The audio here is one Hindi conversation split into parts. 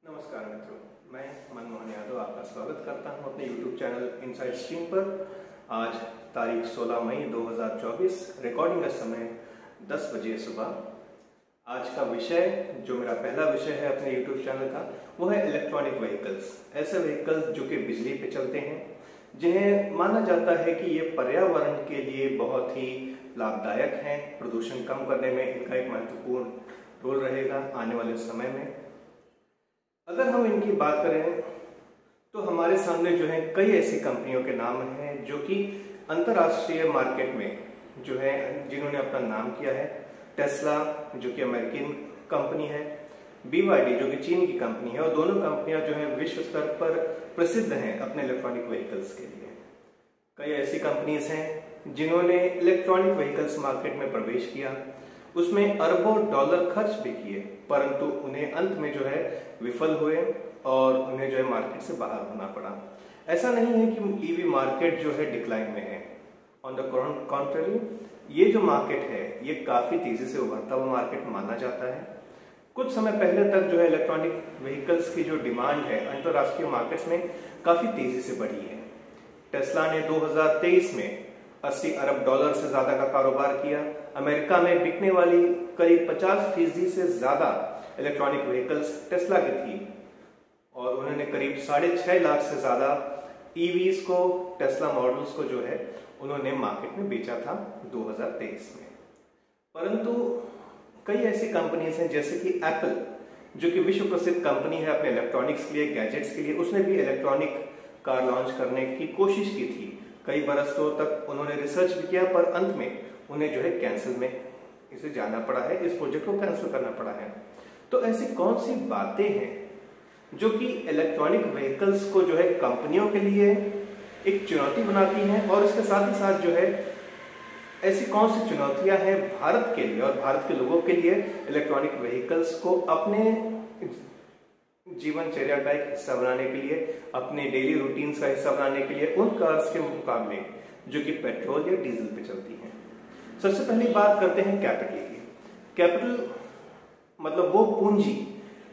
नमस्कार मित्रों, मैं मनमोहन यादव आपका स्वागत करता हूं अपने YouTube चैनल इनसाइड स्ट्रीम पर। आज तारीख 16 मई 2024, रिकॉर्डिंग का समय 10 बजे सुबह। आज का विषय, जो मेरा पहला विषय है अपने YouTube चैनल का, वो है इलेक्ट्रॉनिक व्हीकल्स। ऐसे व्हीकल्स जो कि बिजली पे चलते हैं, जिन्हें माना जाता है कि ये पर्यावरण के लिए बहुत ही लाभदायक हैं। प्रदूषण कम करने में इनका एक महत्वपूर्ण रोल रहेगा आने वाले समय में। अगर हम इनकी बात करें तो हमारे सामने जो है कई ऐसी कंपनियों के नाम हैं जो कि अंतर्राष्ट्रीय मार्केट में जो है जिन्होंने अपना नाम किया है। टेस्ला जो कि अमेरिकन कंपनी है, BYD जो कि चीन की कंपनी है, और दोनों कंपनियां जो है विश्व स्तर पर प्रसिद्ध हैं अपने इलेक्ट्रॉनिक व्हीकल्स के लिए। कई ऐसी कंपनीज हैं जिन्होंने इलेक्ट्रॉनिक व्हीकल्स मार्केट में प्रवेश किया, उसमें अरबों डॉलर खर्च भी किए, परंतु उन्हें अंत में जो है विफल हुए और उन्हें जो है मार्केट से बाहर होना पड़ा। ऐसा नहीं है कि ईवी मार्केट जो है डिक्लाइन में है। ऑन द कॉन्ट्ररी, ये जो मार्केट है ये काफी तेजी से उभरता हुआ मार्केट माना जाता है। कुछ समय पहले तक जो है इलेक्ट्रॉनिक व्हीकल्स की जो डिमांड है अंतरराष्ट्रीय मार्केट्स में काफी तेजी से बढ़ी है। टेस्ला ने 2023 में 80 अरब डॉलर से ज्यादा का कारोबार किया। अमेरिका में बिकने वाली करीब 50% से ज्यादा इलेक्ट्रॉनिक व्हीकल्स टेस्ला की थी, और उन्होंने करीब 6.5 लाख से ज्यादा ईवीज को, टेस्ला मॉडल्स को जो है उन्होंने मार्केट में बेचा था 2023 में। परंतु कई ऐसी कंपनीज हैं जैसे कि एप्पल, जो कि विश्व प्रसिद्ध कंपनी है अपने इलेक्ट्रॉनिक्स के लिए, गैजेट्स के लिए, उसने भी इलेक्ट्रॉनिक कार लॉन्च करने की कोशिश की थी। कई बरसों तक उन्होंने रिसर्च भी किया, पर अंत में उन्हें जो है कैंसिल में इसे जाना पड़ा है, इस प्रोजेक्ट को कैंसिल करना पड़ा है। तो ऐसी कौन सी बातें हैं जो कि इलेक्ट्रॉनिक व्हीकल्स को जो है कंपनियों के लिए एक चुनौती बनाती हैं, और इसके साथ ही साथ जो है ऐसी कौन सी चुनौतियां हैं भारत के लिए और भारत के लोगों के लिए इलेक्ट्रॉनिक व्हीकल्स को अपने जीवनचर्या का एक हिस्सा बनाने के लिए, अपने डेली रूटीन्स का हिस्सा बनाने के लिए उन कार्स के मुकाबले जो कि पेट्रोल या डीजल पे चलती हैं। सबसे पहली बात करते हैं कैपिटल की। कैपिटल मतलब वो पूंजी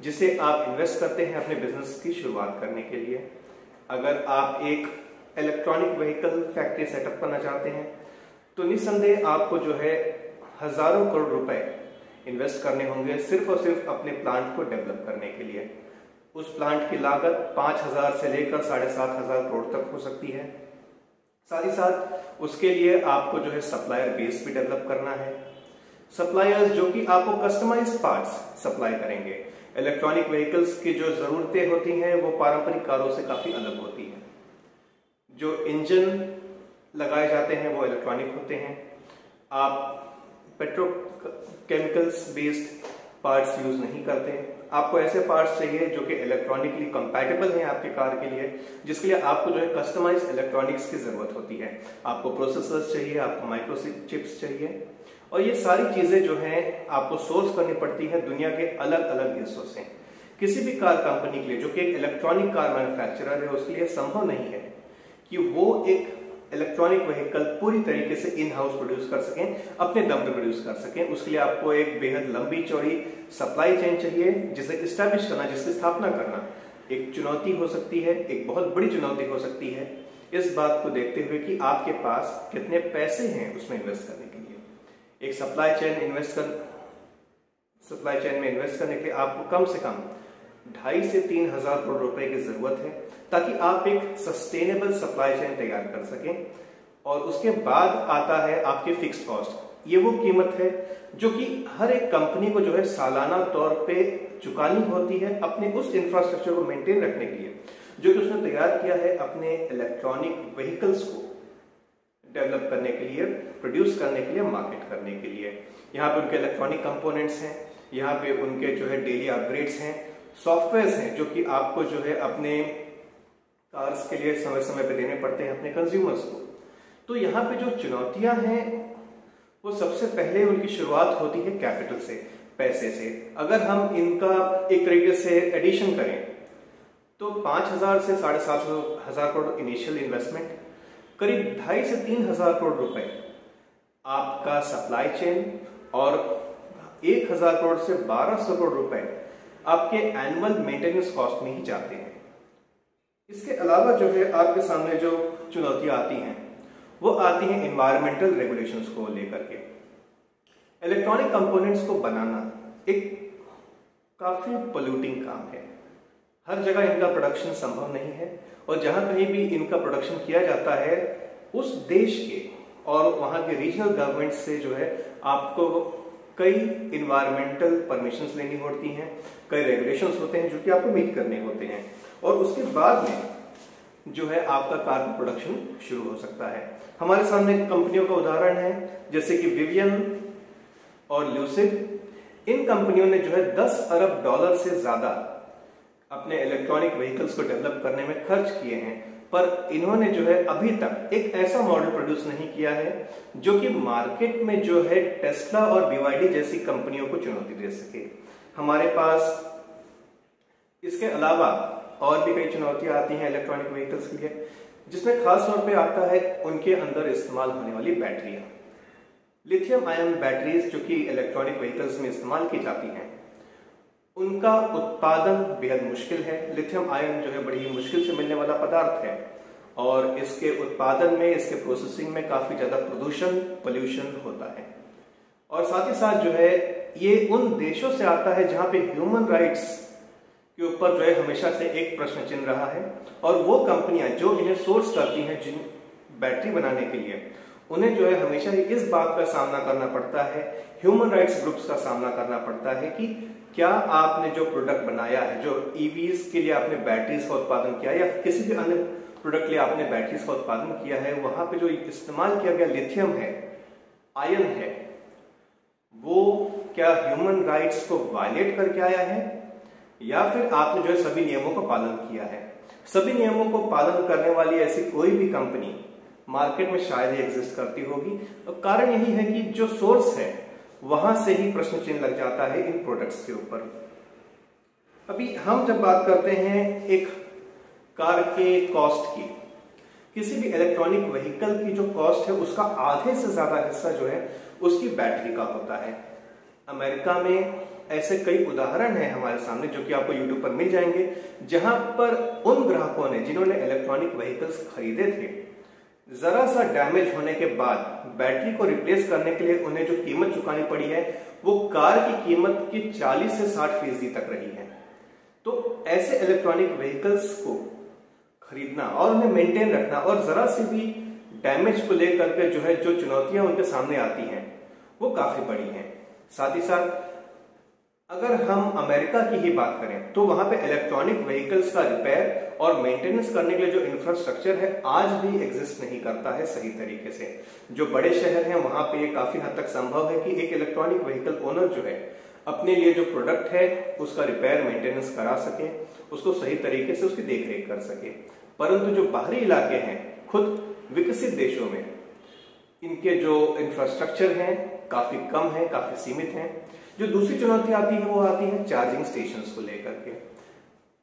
जिसे आप इन्वेस्ट करते हैं अपने बिजनेस की शुरुआत करने के लिए। अगर आप एक इलेक्ट्रॉनिक व्हीकल फैक्ट्री सेटअप करना चाहते हैं तो निस्संदेह आपको जो है हजारों करोड़ रुपए इन्वेस्ट करने होंगे सिर्फ और सिर्फ अपने प्लांट को डेवलप करने के लिए। उस प्लांट की लागत 5,000 से लेकर 7,500 करोड़ तक हो सकती है। साथ ही साथ उसके लिए आपको जो है सप्लायर बेस भी डेवलप करना है। सप्लायर्स जो कि आपको कस्टमाइज्ड पार्ट्स सप्लाई करेंगे। इलेक्ट्रॉनिक व्हीकल्स की जो जरूरतें होती हैं वो पारंपरिक कारों से काफी अलग होती हैं। जो इंजन लगाए जाते हैं वो इलेक्ट्रॉनिक होते हैं। आप पेट्रोकेमिकल्स बेस्ड पार्ट्स यूज नहीं करते। आपको ऐसे पार्ट्स चाहिए जो कि इलेक्ट्रॉनिकली कंपैटिबल हैं आपके कार के लिए, जिसके लिए आपको जो है कस्टमाइज्ड इलेक्ट्रॉनिक्स की जरूरत होती है। आपको प्रोसेसर्स चाहिए, आपको माइक्रोचिप्स चाहिए, और ये सारी चीजें जो हैं आपको सोर्स करनी पड़ती है दुनिया के अलग अलग हिस्सों से। किसी भी कार कंपनी के लिए जो कि एक इलेक्ट्रॉनिक कार मैन्युफैक्चरर है, उसके लिए संभव नहीं है कि वो एक इलेक्ट्रॉनिक व्हीकल पूरी तरीके से इन हाउस प्रोड्यूस कर सकें, अपने दम पे प्रोड्यूस कर सकें। उसके लिए आपको एक बेहद लंबी चौड़ी सप्लाई चेन चाहिए, जिसे इस्टेब्लिश करना, जिसकी स्थापना करना एक चुनौती हो सकती है, एक बहुत बड़ी चुनौती हो सकती है। इस बात को देखते हुए कि आपके पास कितने पैसे हैं उसमें इन्वेस्ट करने के लिए। एक सप्लाई चेन में इन्वेस्ट करने के लिए आपको कम से कम 2,500 से 3,000 करोड़ रुपए की जरूरत है, ताकि आप एक सस्टेनेबल सप्लाई चेन तैयार कर सकें। और उसके बाद आता है आपके फिक्स्ड कॉस्ट। ये वो कीमत है जो कि हर एक कंपनी को जो है सालाना तौर पे चुकानी होती है अपने उस इंफ्रास्ट्रक्चर को मेंटेन रखने के लिए, जो कि उसने तैयार किया है अपने इलेक्ट्रॉनिक व्हीकल्स को डेवलप करने के लिए, प्रोड्यूस करने के लिए, मार्केट करने के लिए। यहाँ पे उनके इलेक्ट्रॉनिक कंपोनेंट्स हैं, यहाँ पे उनके जो है डेली अपग्रेड्स हैं, सॉफ्टवेयर हैं जो कि आपको जो है अपने कार्स के लिए समय समय पे देने पड़ते हैं अपने कंज्यूमर्स को। तो यहाँ पे जो चुनौतियां हैं वो सबसे पहले उनकी शुरुआत होती है कैपिटल से, पैसे से। अगर हम इनका एक तरीके से एडिशन करें तो 5,000 से 7,500 करोड़ इनिशियल इन्वेस्टमेंट, करीब 2,500 से 3,000 करोड़ रुपए आपका सप्लाई चेन, और 1,000 करोड़ से 1,200 करोड़ रुपए आपके एनुअल मेंटेनेंस कॉस्ट में ही जाते हैं। इसके अलावा जो है आपके सामने जो चुनौतियां आती हैं वो आती हैं एनवायरमेंटल रेगुलेशंस को लेकर के। इलेक्ट्रॉनिक कंपोनेंट्स को बनाना एक काफी पोल्यूटिंग काम है। हर जगह इनका प्रोडक्शन संभव नहीं है और जहां कहीं भी इनका प्रोडक्शन किया जाता है उस देश के और वहां के रीजनल गवर्नमेंट से जो है आपको कई इन्वायरमेंटल परमिशंस लेनी होती हैं, कई रेगुलेशंस होते हैं जो कि आपको मीट करने होते हैं और उसके बाद में जो है आपका कार का प्रोडक्शन शुरू हो सकता है। हमारे सामने कंपनियों का उदाहरण है जैसे कि विवियन और ल्यूसिड। इन कंपनियों ने जो है 10 अरब डॉलर से ज्यादा अपने इलेक्ट्रॉनिक व्हीकल्स को डेवलप करने में खर्च किए हैं, पर इन्होंने जो है अभी तक एक ऐसा मॉडल प्रोड्यूस नहीं किया है जो कि मार्केट में जो है टेस्ला और BYD जैसी कंपनियों को चुनौती दे सके। हमारे पास इसके अलावा और भी कई चुनौतियां आती हैं इलेक्ट्रॉनिक व्हीकल्स के लिए, जिसमें खास तौर पे आता है उनके अंदर इस्तेमाल होने वाली बैटरियां। लिथियम आयन बैटरीज जो कि इलेक्ट्रॉनिक व्हीकल्स में इस्तेमाल की जाती हैं, उनका उत्पादन बेहद मुश्किल है। लिथियम आयन जो है बड़ी ही मुश्किल से मिलने वाला पदार्थ है और इसके उत्पादन में, इसके प्रोसेसिंग में काफी ज्यादा पोल्यूशन होता है। और साथ ही साथ जो है ये उन देशों से आता है जहां पे ह्यूमन राइट्स के ऊपर जो है हमेशा से एक प्रश्न चिन्ह रहा है और वो कंपनियां जो इन्हें सोर्स करती हैं जिन बैटरी बनाने के लिए, उन्हें जो है हमेशा ही इस बात का सामना करना पड़ता है, ह्यूमन राइट्स ग्रुप्स का सामना करना पड़ता है कि क्या आपने जो प्रोडक्ट बनाया है, जो ईवीज के लिए आपने बैटरीज का उत्पादन किया या किसी भी अन्य प्रोडक्ट के लिए आपने बैटरीज का उत्पादन किया है, वहां पे जो इस्तेमाल किया गया लिथियम है, आयन है, वो क्या ह्यूमन राइट्स को वायलेट करके आया है या फिर आपने जो है सभी नियमों का पालन किया है। सभी नियमों को पालन करने वाली ऐसी कोई भी कंपनी मार्केट में शायद ही एग्जिस्ट करती होगी। और कारण यही है कि जो सोर्स है वहां से ही प्रश्न चिन्ह लग जाता है इन प्रोडक्ट्स के ऊपर। अभी हम जब बात करते हैं एक कार के कॉस्ट की, किसी भी इलेक्ट्रॉनिक व्हीकल की जो कॉस्ट है उसका आधे से ज्यादा हिस्सा जो है उसकी बैटरी का होता है। अमेरिका में ऐसे कई उदाहरण हैं हमारे सामने जो कि आपको यूट्यूब पर मिल जाएंगे, जहां पर उन ग्राहकों ने जिन्होंने इलेक्ट्रॉनिक व्हीकल्स खरीदे थे, जरा सा डैमेज होने के बाद बैटरी को रिप्लेस करने के लिए उन्हें जो कीमत चुकानी पड़ी है वो कार की कीमत की 40 से 60% तक रही है। तो ऐसे इलेक्ट्रॉनिक व्हीकल्स को खरीदना और उन्हें मेंटेन रखना और जरा सी भी डैमेज को लेकर के जो है जो चुनौतियां उनके सामने आती हैं वो काफी बड़ी हैं। साथ ही साथ अगर हम अमेरिका की ही बात करें तो वहां पे इलेक्ट्रॉनिक व्हीकल्स का रिपेयर और मेंटेनेंस करने के लिए जो इंफ्रास्ट्रक्चर है आज भी एग्जिस्ट नहीं करता है सही तरीके से। जो बड़े शहर हैं वहां पे ये काफी हद तक संभव है कि एक इलेक्ट्रॉनिक व्हीकल ओनर जो है अपने लिए जो प्रोडक्ट है उसका रिपेयर मेंटेनेंस करा सके, उसको सही तरीके से उसकी देखरेख कर सके। परंतु जो बाहरी इलाके हैं, खुद विकसित देशों में इनके जो इंफ्रास्ट्रक्चर हैं काफी कम है, काफी सीमित हैं। जो दूसरी चुनौती आती है वो आती है चार्जिंग स्टेशंस को लेकर के।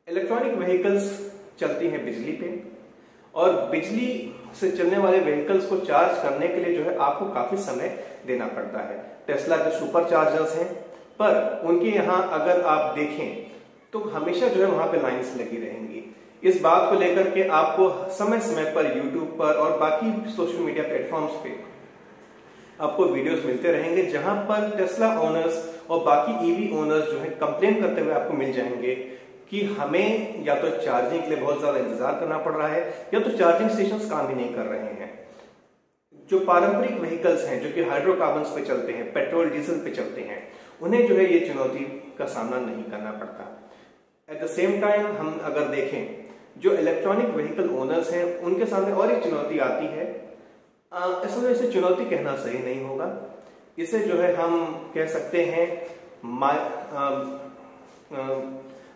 इलेक्ट्रॉनिक व्हीकल्स चलती हैं बिजली पे और बिजली से चलने वाले व्हीकल्स को चार्ज करने के लिए जो है आपको काफी समय देना पड़ता है। टेस्ला के सुपर चार्जर्स हैं, पर उनके यहाँ अगर आप देखें तो हमेशा जो है वहां पे लाइन्स लगी रहेंगी। इस बात को लेकर के आपको समय समय पर यूट्यूब पर और बाकी सोशल मीडिया प्लेटफॉर्म्स पे आपको वीडियोस मिलते रहेंगे जहां पर टेस्ला ओनर्स और बाकी ईवी ओनर्स जो है कंप्लेन करते हुए आपको मिल जाएंगे कि हमें या तो चार्जिंग के लिए बहुत ज्यादा इंतजार करना पड़ रहा है या तो चार्जिंग स्टेशंस काम ही नहीं कर रहे हैं। जो पारंपरिक व्हीकल्स हैं जो कि हाइड्रोकार्बन्स पे चलते हैं, पेट्रोल डीजल पे चलते हैं, उन्हें जो है ये चुनौती का सामना नहीं करना पड़ता। एट द सेम टाइम हम अगर देखें जो इलेक्ट्रॉनिक व्हीकल ओनर्स हैं उनके सामने और एक चुनौती आती है। असल में इसे चुनौती कहना सही नहीं होगा, इसे जो है हम कह सकते हैं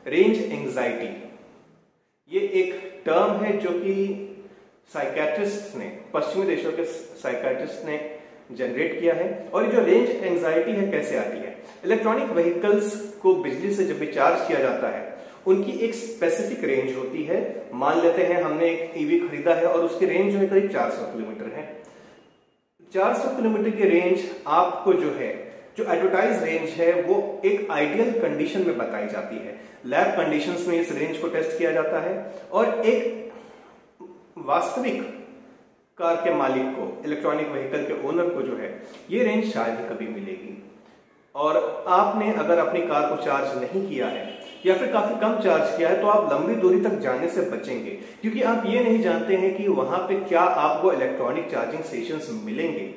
रेंज एंजाइटी। ये एक टर्म है जो कि साइकेट्रिस्ट ने, पश्चिमी देशों के साइकेट्रिस्ट ने जनरेट किया है। और ये जो रेंज एंजाइटी है कैसे आती है? इलेक्ट्रॉनिक व्हीकल्स को बिजली से जब भी चार्ज किया जाता है उनकी एक स्पेसिफिक रेंज होती है। मान लेते हैं हमने एक ईवी खरीदा है और उसकी रेंज जो है करीब 400 किलोमीटर है। 400 किलोमीटर की रेंज आपको जो है जो एडवर्टाइज रेंज है वो एक आइडियल कंडीशन में बताई जाती है। लैब कंडीशंस में इस रेंज को टेस्ट किया जाता है और एक वास्तविक कार के मालिक को, इलेक्ट्रॉनिक व्हीकल के ओनर को जो है ये रेंज शायद ही कभी मिलेगी। और आपने अगर अपनी कार को चार्ज नहीं किया है या फिर काफी कम चार्ज किया है तो आप लंबी दूरी तक जाने से बचेंगे, क्योंकि आप ये नहीं जानते हैं कि वहां पे क्या आपको इलेक्ट्रॉनिक चार्जिंग स्टेशंस मिलेंगे।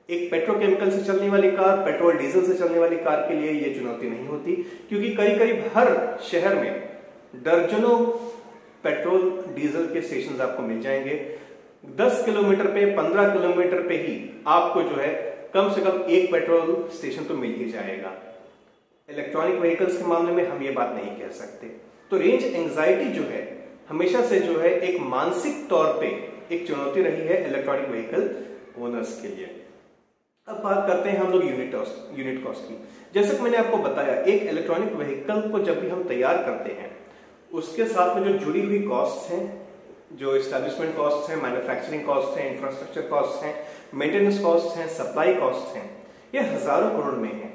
एक पेट्रोकेमिकल से चलने वाली कार, पेट्रोल डीजल से चलने वाली कार के लिए ये चुनौती नहीं होती, क्योंकि करीब हर शहर में दर्जनों पेट्रोल डीजल के स्टेशन आपको मिल जाएंगे। 10 किलोमीटर पे, 15 किलोमीटर पे ही आपको जो है कम से कम एक पेट्रोल स्टेशन तो मिल ही जाएगा। इलेक्ट्रॉनिक व्हीकल्स के मामले में हम ये बात नहीं कह सकते। तो रेंज एंजाइटी जो है हमेशा से जो है एक मानसिक तौर पे एक चुनौती रही है इलेक्ट्रॉनिक व्हीकल ओनर्स के लिए। अब बात करते हैं हम लोग यूनिट कॉस्ट की। जैसे कि मैंने आपको बताया, एक इलेक्ट्रॉनिक व्हीकल को जब भी हम तैयार करते हैं उसके साथ में जो जुड़ी हुई कॉस्ट हैं, जो एस्टैब्लिशमेंट कॉस्ट हैं, मैन्युफैक्चरिंग कॉस्ट हैं, इंफ्रास्ट्रक्चर कॉस्ट हैं, मेंटेनेंस कॉस्ट हैं, सप्लाई कॉस्ट हैं, ये हजारों करोड़ में है।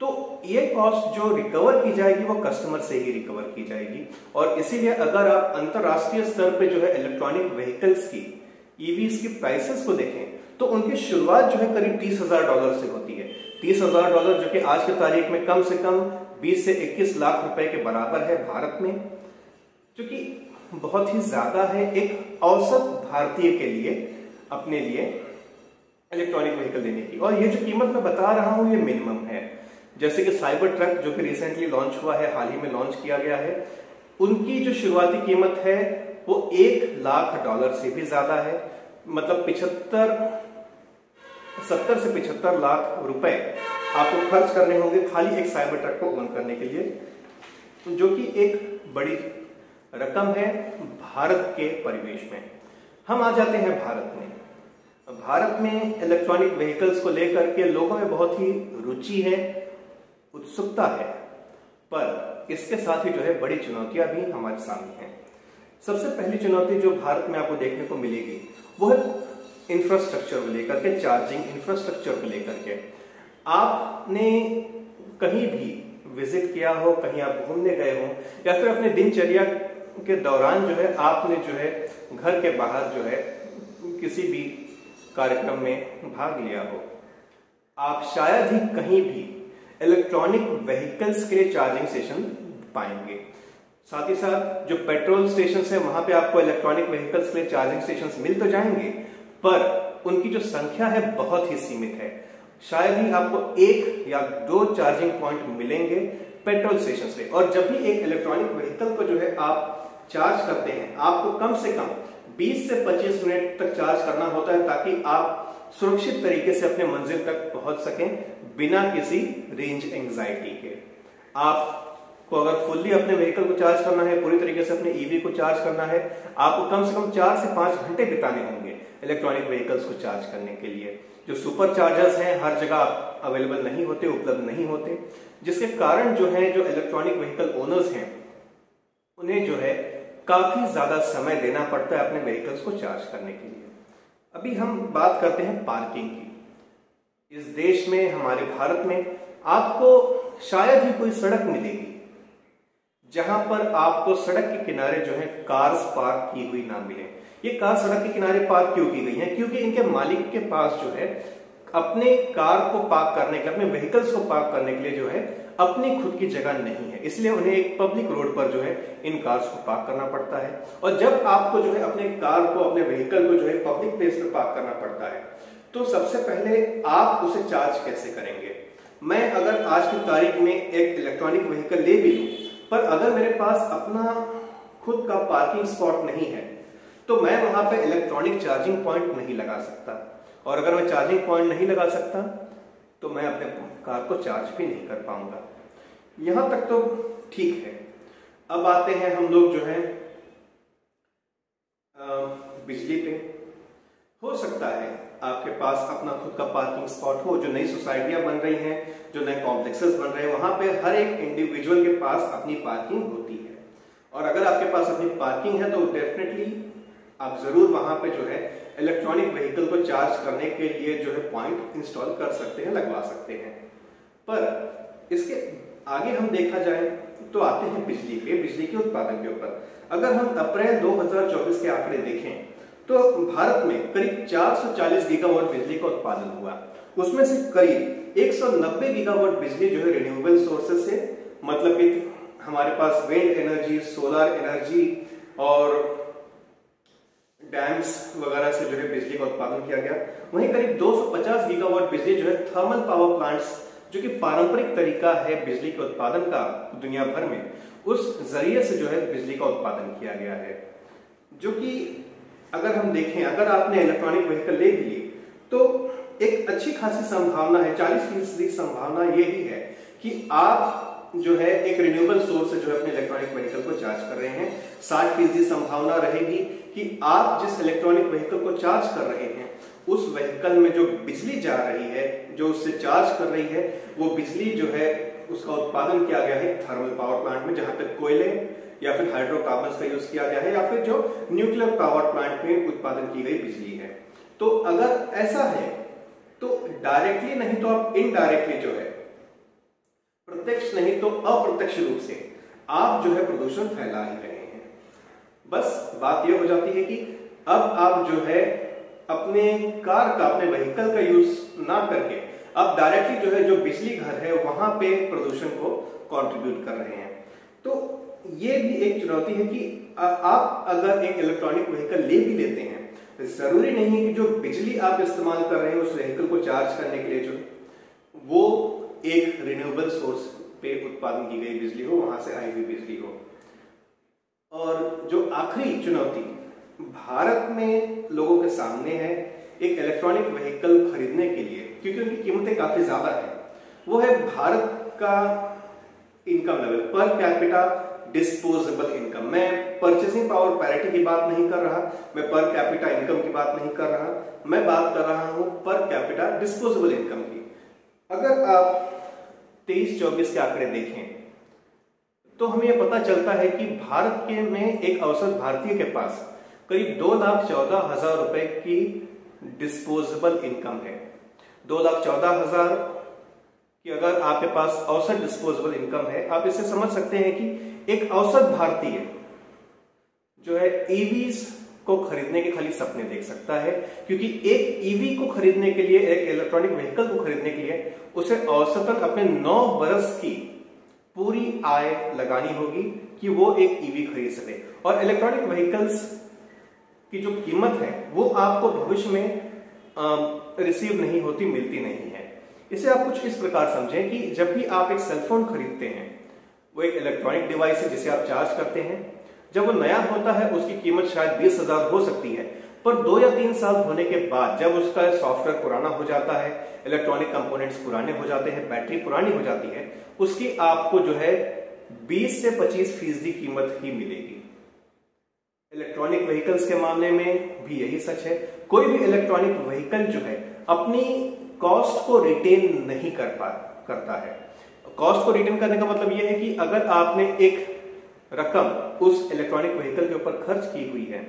तो ये कॉस्ट जो रिकवर की जाएगी वो कस्टमर से ही रिकवर की जाएगी। और इसीलिए अगर आप अंतरराष्ट्रीय स्तर पे जो है इलेक्ट्रॉनिक व्हीकल्स की, ईवीज की प्राइसेस को देखें तो उनकी शुरुआत जो है करीब $30,000 से होती है। $30,000 जो कि आज की तारीख में कम से कम 20 से 21 लाख रुपए के बराबर है भारत में, जो कि बहुत ही ज्यादा है एक औसत भारतीय के लिए, अपने लिए इलेक्ट्रॉनिक व्हीकल लेने की। और ये जो कीमत मैं बता रहा हूं ये मिनिमम है। जैसे कि साइबर ट्रक जो कि रिसेंटली लॉन्च हुआ है, हाल ही में लॉन्च किया गया है, उनकी जो शुरुआती कीमत है वो $1 लाख से भी ज्यादा है। मतलब 70 से 75 लाख रुपए आपको खर्च करने होंगे खाली एक साइबर ट्रक को ओन करने के लिए, जो कि एक बड़ी रकम है भारत के परिवेश में। हम आ जाते हैं भारत में। भारत में इलेक्ट्रॉनिक व्हीकल्स को लेकर के लोगों में बहुत ही रुचि है, उत्सुकता है, पर इसके साथ ही जो है बड़ी चुनौतियां भी हमारे सामने हैं। सबसे पहली चुनौती जो भारत में आपको देखने को मिलेगी वो है इंफ्रास्ट्रक्चर को लेकर के, चार्जिंग इंफ्रास्ट्रक्चर को लेकर के। आपने कहीं भी विजिट किया हो, कहीं आप घूमने गए हो या फिर अपने दिनचर्या के दौरान जो है आपने जो है घर के बाहर जो है किसी भी कार्यक्रम में भाग लिया हो, आप शायद ही कहीं भी इलेक्ट्रॉनिक व्हीकल्स के लिए चार्जिंग स्टेशन पाएंगे। साथ ही साथ जो पेट्रोल स्टेशन है वहां पे आपको इलेक्ट्रॉनिक व्हीकल्स के लिए चार्जिंग स्टेशन मिल तो जाएंगे, पर उनकी जो संख्या है बहुत ही सीमित है। शायद ही आपको 1 या 2 चार्जिंग पॉइंट मिलेंगे पेट्रोल स्टेशन पे। और जब भी एक इलेक्ट्रॉनिक व्हीकल को जो है आप चार्ज करते हैं, आपको कम से कम 20 से 25 मिनट तक चार्ज करना होता है, ताकि आप सुरक्षित तरीके से अपने मंजिल तक पहुंच सकें बिना किसी रेंज एंजाइटी के। आपको अगर फुल्ली अपने व्हीकल को चार्ज करना है, पूरी तरीके से अपने ईवी को चार्ज करना है, आपको कम से कम 4 से 5 घंटे बिताने होंगे इलेक्ट्रॉनिक व्हीकल्स को चार्ज करने के लिए। जो सुपर चार्जर्स हैं हर जगह अवेलेबल नहीं होते, उपलब्ध नहीं होते, जिसके कारण जो है जो इलेक्ट्रॉनिक व्हीकल ओनर्स हैं उन्हें जो है काफी ज्यादा समय देना पड़ता है अपने व्हीकल्स को चार्ज करने के लिए। अभी हम बात करते हैं पार्किंग की। इस देश में, हमारे भारत में, आपको शायद ही कोई सड़क मिलेगी जहां पर आपको सड़क के किनारे जो है कार्स पार्क की हुई ना मिले। ये कार सड़क के किनारे पार्क क्यों की गई है? क्योंकि इनके मालिक के पास जो है अपने कार को पार्क करने के लिए, अपने व्हीकल्स को पार्क करने के लिए जो है अपनी खुद की जगह नहीं है, इसलिए उन्हें एक पब्लिक रोड पर जो है इन कार्स को पार्क करना पड़ता है। और जब आपको जो है अपने कार को, अपने व्हीकल को जो है पब्लिक प्लेस पर पार्क करना पड़ता है, तो सबसे पहले आप उसे चार्ज कैसे करेंगे? मैं अगर आज की तारीख में एक इलेक्ट्रॉनिक व्हीकल ले भी लूं, पर अगर मेरे पास अपना खुद का पार्किंग स्पॉट नहीं है तो मैं वहां पे इलेक्ट्रॉनिक चार्जिंग पॉइंट नहीं लगा सकता। और अगर मैं चार्जिंग पॉइंट नहीं लगा सकता तो मैं अपने कार को चार्ज भी नहीं कर पाऊंगा। यहां तक तो ठीक है। अब आते हैं हम लोग जो है बिजली पे। हो सकता है आपके पास अपना खुद का पार्किंग स्पॉट हो, जो नई सोसाइटियां बन रही हैं, जो नए कॉम्प्लेक्सेस बन रहे हैं, वहां पे हर एक इंडिविजुअल के पास अपनी पार्किंग होती है। और अगर आपके पास अपनी पार्किंग है तो डेफिनेटली आप जरूर वहां पे जो है इलेक्ट्रॉनिक व्हीकल को चार्ज करने के लिए जो है पॉइंट इंस्टॉल कर सकते हैं, लगवा सकते हैं। पर इसके आगे हम देखा जाए तो आते हैं बिजली के उत्पादन के ऊपर। अगर हम अप्रैल 2024 के आंकड़े देखें तो भारत में करीब 440 गीगावाट बिजली का उत्पादन हुआ। उसमें से करीब 190 गीगावाट बिजली जो है रिन्यूएबल सोर्सेस से, मतलब कि हमारे पास विंड एनर्जी, सोलर एनर्जी और डैम्स वगैरह से जो है बिजली का उत्पादन किया गया। वहीं करीब 250 गीगावाट बिजली जो है थर्मल पावर प्लांट्स, जो कि पारंपरिक तरीका है बिजली के उत्पादन का दुनिया भर में, उस जरिए से जो है बिजली का उत्पादन किया गया है। जो कि अगर हम देखें, अगर आपने इलेक्ट्रॉनिक व्हीकल ले लिए तो एक अच्छी खासी संभावना है, 40% संभावना यही है कि आप जो है एक रिन्यूएबल सोर्स से जो है अपने इलेक्ट्रॉनिक व्हीकल को चार्ज कर रहे हैं। 60% संभावना रहेगी कि आप जिस इलेक्ट्रॉनिक व्हीकल को चार्ज कर रहे हैं उस व्हीकल में जो बिजली जा रही है, जो उससे चार्ज कर रही है, वो बिजली जो है उसका उत्पादन किया गया है थर्मल पावर प्लांट में, जहां पे कोयले या फिर हाइड्रोकार्बन का यूज किया गया है, या फिर जो न्यूक्लियर पावर प्लांट में उत्पादन की गई बिजली है। तो अगर ऐसा है तो डायरेक्टली नहीं तो आप इनडायरेक्टली जो है, प्रत्यक्ष नहीं तो अप्रत्यक्ष रूप से आप जो है प्रदूषण फैला ही रहे हैं। बस बात यह हो जाती है कि अब आप जो है अपने कार का, अपने व्हीकल का यूज ना करके अब डायरेक्टली जो है जो बिजली घर है वहां पे प्रदूषण को कंट्रीब्यूट कर रहे हैं। तो ये भी एक चुनौती है कि आप अगर एक इलेक्ट्रॉनिक व्हीकल ले भी लेते हैं, जरूरी नहीं है कि जो बिजली आप इस्तेमाल कर रहे हैं उस व्हीकल को चार्ज करने के लिए जो वो एक रिन्यूएबल सोर्स पे उत्पादन की गई बिजली हो, वहां से आई हुई बिजली हो। और जो आखिरी चुनौती भारत में लोगों के सामने है एक इलेक्ट्रॉनिक व्हीकल खरीदने के लिए, क्योंकि उनकी कीमतें काफी ज्यादा है, वो है भारत का income level, per capita disposable income. मैं परचेसिंग पावर पैरिटी की बात नहीं कर रहा, मैं पर कैपिटा इनकम की बात नहीं कर रहा, मैं बात कर रहा हूं पर कैपिटा डिस्पोजेबल इनकम की। अगर आप 23-24 के आंकड़े देखें तो हमें यह पता चलता है कि भारत के में एक औसत भारतीय के पास करीब 2,14,000 रुपए की डिस्पोजेबल इनकम है। 2,14,000 कि अगर आपके पास औसत डिस्पोजेबल इनकम है, आप इससे समझ सकते हैं कि एक औसत भारतीय जो है ईवीज को खरीदने के खाली सपने देख सकता है, क्योंकि एक ईवी को खरीदने के लिए, एक इलेक्ट्रॉनिक व्हीकल को खरीदने के लिए उसे औसतन अपने 9 बरस की पूरी आय लगानी होगी कि वो एक ईवी खरीद सके। और इलेक्ट्रॉनिक व्हीकल्स की जो कीमत है वो आपको भविष्य में रिसीव नहीं होती, मिलती नहीं है। इसे आप कुछ इस प्रकार समझें कि जब भी आप एक सेलफोन खरीदते हैं, वो एक इलेक्ट्रॉनिक डिवाइस है जिसे आप चार्ज करते हैं। जब वो नया होता है उसकी कीमत शायद 20,000 हो सकती है, पर 2 या 3 साल होने के बाद जब उसका सॉफ्टवेयर पुराना हो जाता है, इलेक्ट्रॉनिक कंपोनेंट्स पुराने हो जाते हैं, बैटरी पुरानी हो जाती है, उसकी आपको जो है 20 से 25% कीमत ही मिलेगी। इलेक्ट्रॉनिक व्हीकल्स के मामले में भी यही सच है। कोई भी इलेक्ट्रॉनिक व्हीकल जो है अपनी कॉस्ट को रिटेन नहीं करता है। कॉस्ट को रिटेन करने का मतलब यह है कि अगर आपने एक रकम उस इलेक्ट्रॉनिक व्हीकल के ऊपर खर्च की हुई है,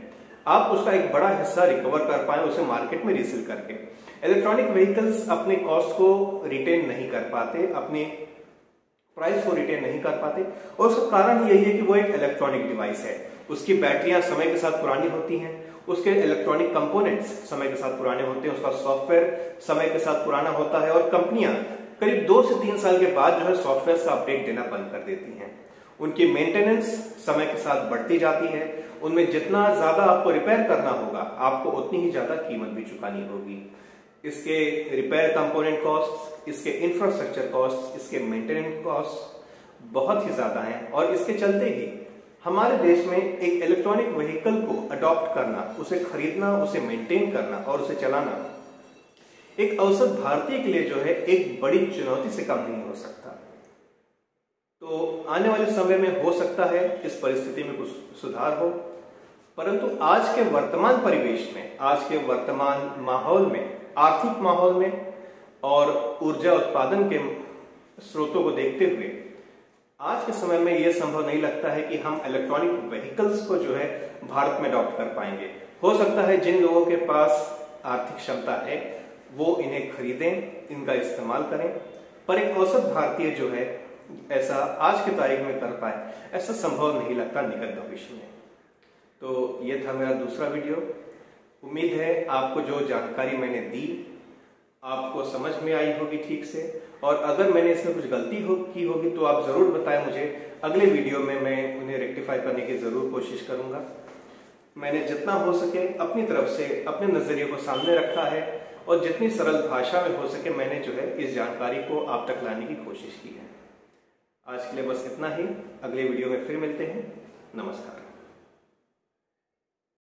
आप उसका एक बड़ा हिस्सा रिकवर कर पाए उसे मार्केट में रीसेल करके। इलेक्ट्रॉनिक व्हीकल्स अपने कॉस्ट को रिटेन नहीं कर पाते, अपने प्राइस को रिटेन नहीं कर पाते, और उसका कारण यही है कि वो एक इलेक्ट्रॉनिक डिवाइस है। उसकी बैटरियां समय के साथ पुरानी होती हैं, उसके इलेक्ट्रॉनिक कंपोनेंट्स समय के साथ पुराने होते हैं, उसका सॉफ्टवेयर समय के साथ पुराना होता है, और कंपनियां करीब 2 से 3 साल के बाद जो है सॉफ्टवेयर का अपडेट देना बंद कर देती हैं। उनकी मेंटेनेंस समय के साथ बढ़ती जाती है, उनमें जितना ज्यादा आपको रिपेयर करना होगा आपको उतनी ही ज्यादा कीमत भी चुकानी होगी। इसके रिपेयर कंपोनेंट कॉस्ट, इसके इंफ्रास्ट्रक्चर कॉस्ट, इसके मेंटेनेंस कॉस्ट बहुत ही ज्यादा हैं, और इसके चलते ही हमारे देश में एक इलेक्ट्रॉनिक व्हीकल को अडॉप्ट करना, उसे खरीदना, उसे मेंटेन करना और उसे चलाना एक औसत भारतीय के लिए जो है एक बड़ी चुनौती से कम नहीं हो सकता। तो आने वाले समय में हो सकता है इस परिस्थिति में कुछ सुधार हो, परंतु आज के वर्तमान परिवेश में, आज के वर्तमान माहौल में, आर्थिक माहौल में और ऊर्जा उत्पादन के स्रोतों को देखते हुए आज के समय में यह संभव नहीं लगता है कि हम इलेक्ट्रॉनिक व्हीकल्स को जो है भारत में अडॉप्ट कर पाएंगे। हो सकता है जिन लोगों के पास आर्थिक क्षमता है वो इन्हें खरीदें, इनका इस्तेमाल करें, पर एक औसत भारतीय जो है ऐसा आज की तारीख में कर पाए, ऐसा संभव नहीं लगता निकट भविष्य में। तो ये था मेरा दूसरा वीडियो। उम्मीद है आपको जो जानकारी मैंने दी आपको समझ में आई होगी ठीक से, और अगर मैंने इसमें कुछ गलती की होगी तो आप जरूर बताएं मुझे। अगले वीडियो में मैं उन्हें रेक्टिफाई करने की जरूर कोशिश करूंगा। मैंने जितना हो सके अपनी तरफ से अपने नजरिए को सामने रखा है, और जितनी सरल भाषा में हो सके मैंने जो है इस जानकारी को आप तक लाने की कोशिश की है। आज के लिए बस इतना ही। अगले वीडियो में फिर मिलते हैं। नमस्कार।